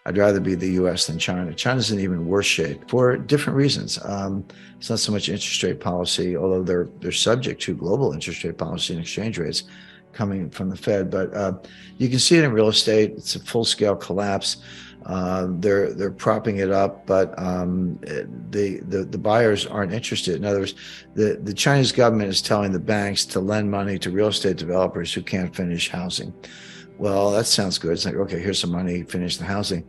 I'd rather be the US than China. China's in even worse shape for different reasons. It's not so much interest rate policy, although they're subject to global interest rate policy and exchange rates coming from the Fed. But you can see it in real estate. It's a full-scale collapse. They're propping it up, but the buyers aren't interested. In other words, the Chinese government is telling the banks to lend money to real estate developers who can't finish housing. Well, that sounds good. It's like, okay, here's some money, finish the housing.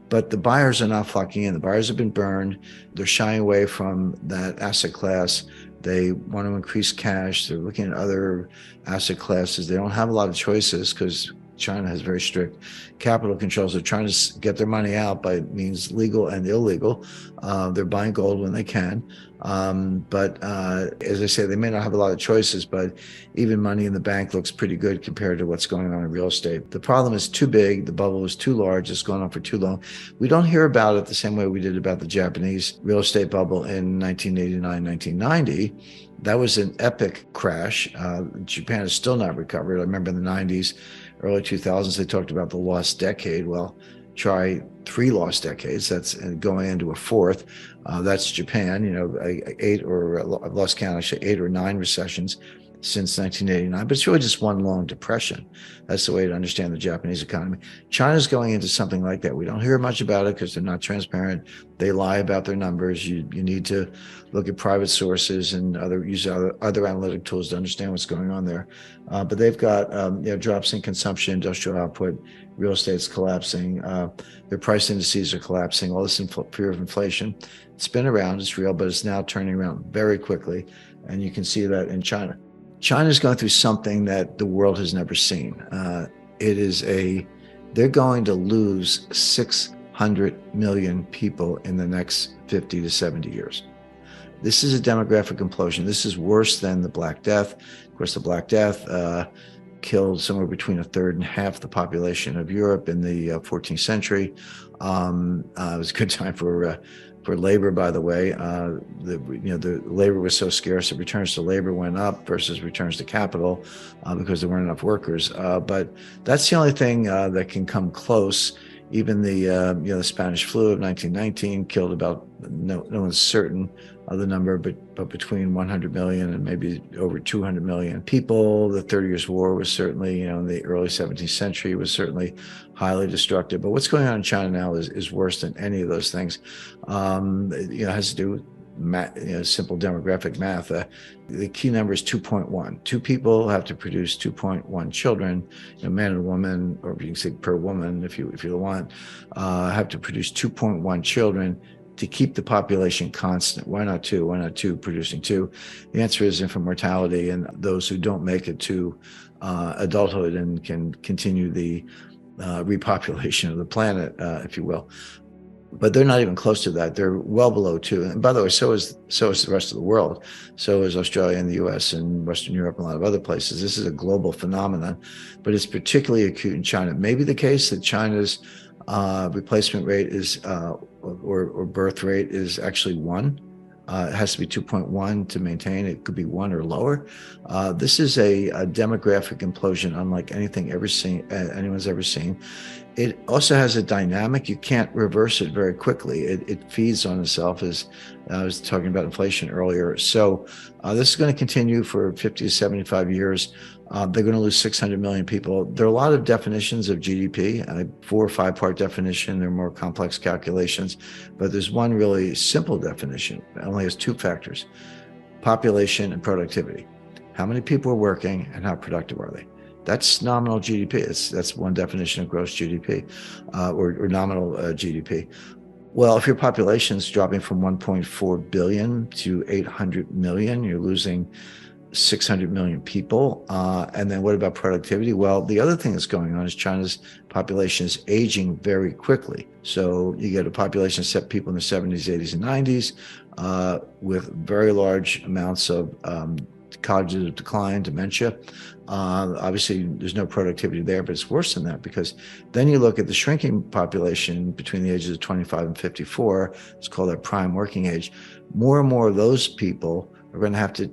But the buyers are not flocking in. The buyers have been burned. They're shying away from that asset class. They want to increase cash. They're looking at other asset classes. They don't have a lot of choices because China has very strict capital controls. They're trying to get their money out by means legal and illegal. They're buying gold when they can. But as I say, they may not have a lot of choices, but even money in the bank looks pretty good compared to what's going on in real estate. The problem is too big. The bubble is too large. It's gone on for too long. We don't hear about it the same way we did about the Japanese real estate bubble in 1989, 1990. That was an epic crash. Japan is still not recovered. I remember in the 90s, early 2000s, they talked about the lost decade. Well, try 3 lost decades. That's going into a 4th. That's Japan. You know, 8 or I've lost count. Actually, 8 or 9 recessions since 1989. But it's really just one long depression. That's the way to understand the Japanese economy. China's going into something like that. We don't hear much about it because they're not transparent. They lie about their numbers. You need to look at private sources and use other analytic tools to understand what's going on there. But they've got drops in consumption, industrial output, real estate's collapsing. Their price indices are collapsing. All this fear of inflation. It's been around. It's real, but it's now turning around very quickly. And you can see that in China. China's going through something that the world has never seen. They're going to lose 600 million people in the next 50 to 70 years. This is a demographic implosion. This is worse than the Black Death. Of course, the Black Death killed somewhere between a third and half the population of Europe in the 14th century. It was a good time for labor, by the way. The labor was so scarce that returns to labor went up versus returns to capital because there weren't enough workers. But that's the only thing that can come close. Even the Spanish flu of 1919 killed about, no one's certain of the number, but between 100 million and maybe over 200 million people. The 30 Years' War was certainly, in the early 17th century, was certainly highly destructive. But what's going on in China now is worse than any of those things. It has to do with simple demographic math. The key number is 2.1. 2 people have to produce 2.1 children. Man and woman, or you can say per woman if you want, have to produce 2.1 children to keep the population constant. Why not 2? Why not 2 producing 2? The answer is infant mortality, and those who don't make it to adulthood and can continue the repopulation of the planet, if you will. But they're not even close to that. They're well below 2. And by the way, so is the rest of the world. So is Australia and the US and Western Europe and a lot of other places. This is a global phenomenon, but it's particularly acute in China. It may be the case that China's replacement rate is, or birth rate is actually 1. It has to be 2.1 to maintain. It could be 1 or lower. This is a demographic implosion unlike anything anyone's ever seen. It also has a dynamic. You can't reverse it very quickly. It feeds on itself, as I was talking about inflation earlier. So this is going to continue for 50 to 75 years. They're going to lose 600 million people. There are a lot of definitions of GDP, 4 or 5-part definition. There are more complex calculations, but there's one really simple definition. It only has 2 factors: population and productivity. How many people are working and how productive are they? That's nominal GDP. That's one definition of gross GDP, or nominal GDP. Well, if your population is dropping from 1.4 billion to 800 million, you're losing 600 million people. And then what about productivity? Well, the other thing that's going on is China's population is aging very quickly. So you get a population set people in the 70s, 80s, and 90s with very large amounts of cognitive decline, dementia. Obviously, there's no productivity there, but it's worse than that, because then you look at the shrinking population between the ages of 25 and 54. It's called that prime working age. More and more of those people are going to have to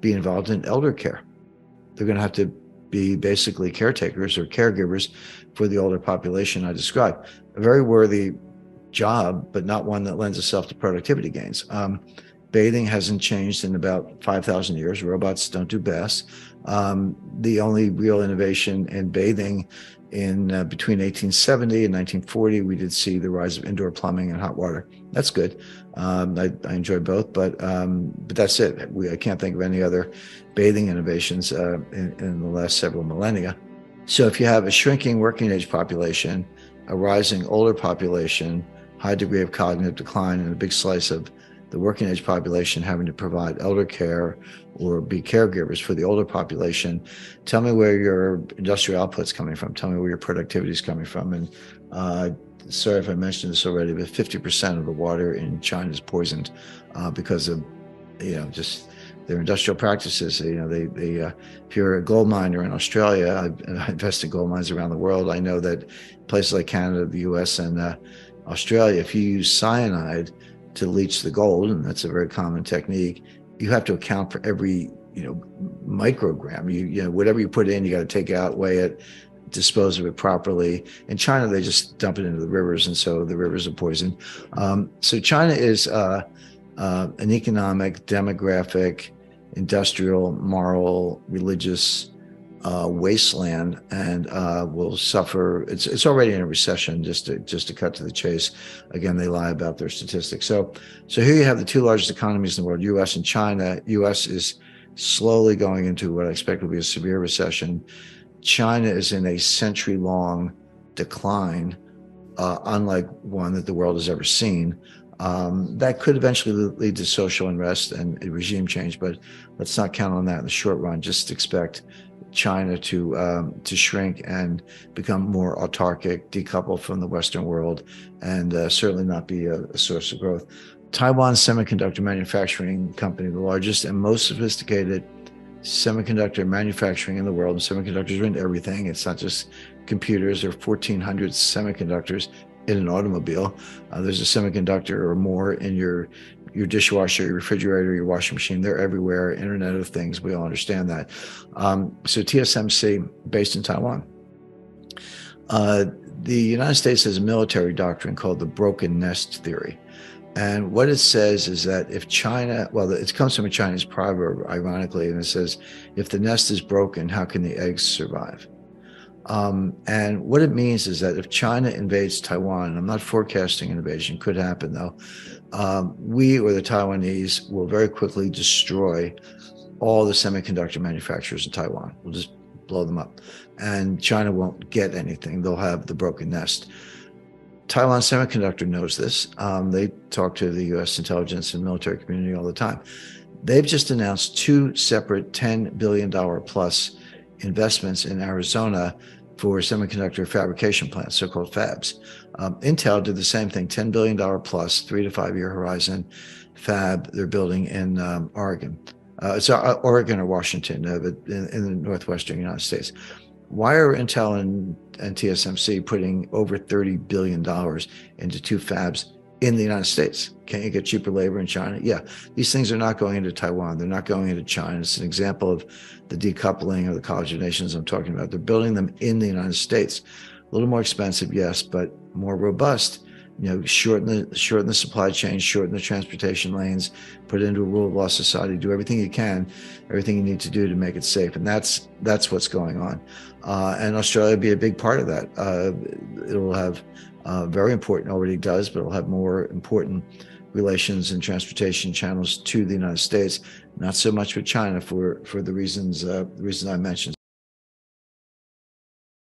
be involved in elder care. They're going to have to be basically caretakers or caregivers for the older population I described. A very worthy job, but not one that lends itself to productivity gains. Bathing hasn't changed in about 5,000 years. Robots don't do baths. The only real innovation in bathing in between 1870 and 1940, we did see the rise of indoor plumbing and hot water. That's good. I enjoy both, but that's it. I can't think of any other bathing innovations in the last several millennia. So if you have a shrinking working age population, a rising older population, high degree of cognitive decline, and a big slice of the working age population having to provide elder care or be caregivers for the older population, tell me where your industrial output's coming from. Tell me where your productivity is coming from. And sorry if I mentioned this already, but 50% of the water in China is poisoned because of, just their industrial practices. If you're a gold miner in Australia, I've invested in gold mines around the world. I know that places like Canada, the US, and Australia, if you use cyanide to leach the gold, and that's a very common technique, you have to account for every microgram. Whatever you put in, you got to take out, weigh it, dispose of it properly. In China, they just dump it into the rivers, and so the rivers are poisoned. So China is an economic, demographic, industrial, moral, religious wasteland, and will suffer. It's already in a recession. Just to cut to the chase, again, they lie about their statistics. So here you have the two largest economies in the world, U.S. and China. U.S. is slowly going into what I expect will be a severe recession. China is in a century-long decline, unlike one that the world has ever seen. That could eventually lead to social unrest and a regime change, but let's not count on that in the short run. Just expect China to shrink and become more autarkic, decoupled from the Western world, and certainly not be a source of growth. Taiwan Semiconductor Manufacturing Company, the largest and most sophisticated semiconductor manufacturing in the world. And semiconductors are in everything. It's not just computers. There are 1,400 semiconductors in an automobile. There's a semiconductor or more in your dishwasher, your refrigerator, your washing machine. They're everywhere. Internet of Things. We all understand that. So TSMC, based in Taiwan. The United States has a military doctrine called the broken nest theory. And what it says is that if China, it comes from a Chinese proverb, ironically, and it says, if the nest is broken, how can the eggs survive? And what it means is that if China invades Taiwan, and I'm not forecasting an invasion, could happen though, we or the Taiwanese will very quickly destroy all the semiconductor manufacturers in Taiwan. We'll just blow them up. And China won't get anything. They'll have the broken nest. Taiwan Semiconductor knows this. They talk to the U.S. intelligence and military community all the time. They've just announced two separate $10 billion plus investments in Arizona for semiconductor fabrication plants, so-called fabs. Intel did the same thing, $10 billion plus, 3 to 5 year horizon fab they're building in Oregon. It's Oregon or Washington, but in the northwestern United States. Why are Intel and TSMC putting over $30 billion into two fabs in the United States? Can't you get cheaper labor in China? Yeah, these things are not going into Taiwan. They're not going into China. It's an example of the decoupling of the College of Nations I'm talking about. They're building them in the United States. A little more expensive, yes, but more robust. Shorten the supply chain, shorten the transportation lanes, put it into a rule of law society, do everything you can, everything you need to do to make it safe. And that's what's going on. And Australia will be a big part of that. It'll have very important, already does, but it'll have more important relations and transportation channels to the United States, not so much with China for the reasons I mentioned.